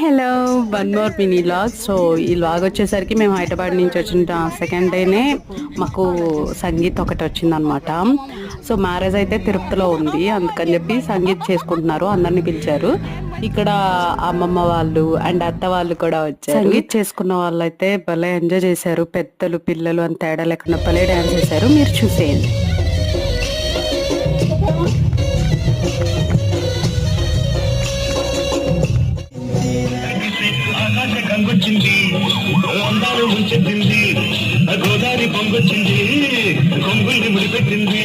Hello, one more mini log. So ఈ log వచ్చేసరికి మేము హైదరాబాద్ నుంచి వచ్చిన సెకండ్ డేనే మాకు సంగీత్ ఒకటి వచ్చిందనమాట. సో మ్యారేజ్ అయితే తిరుపతిలో ఉంది, అందుకని చెప్పి సంగీత్ చేసుకుంటున్నారు, అందరినీ పిలిచారు. ఇక్కడ అమ్మమ్మ వాళ్ళు అండ్ అత్త వాళ్ళు కూడా వచ్చారు. సంగీత్ చేసుకున్న వాళ్ళు అయితే భలే ఎంజాయ్ చేశారు. పెద్దలు పిల్లలు అని తేడా లేకుండా భలే డ్యాన్స్ చేశారు. మీరు చూసేయండి. గంగొచ్చింది, అందాలు ముంచెత్తింది, గోదావరి పొంగొచ్చింది, కొంగుల్ని ముడిపెట్టింది.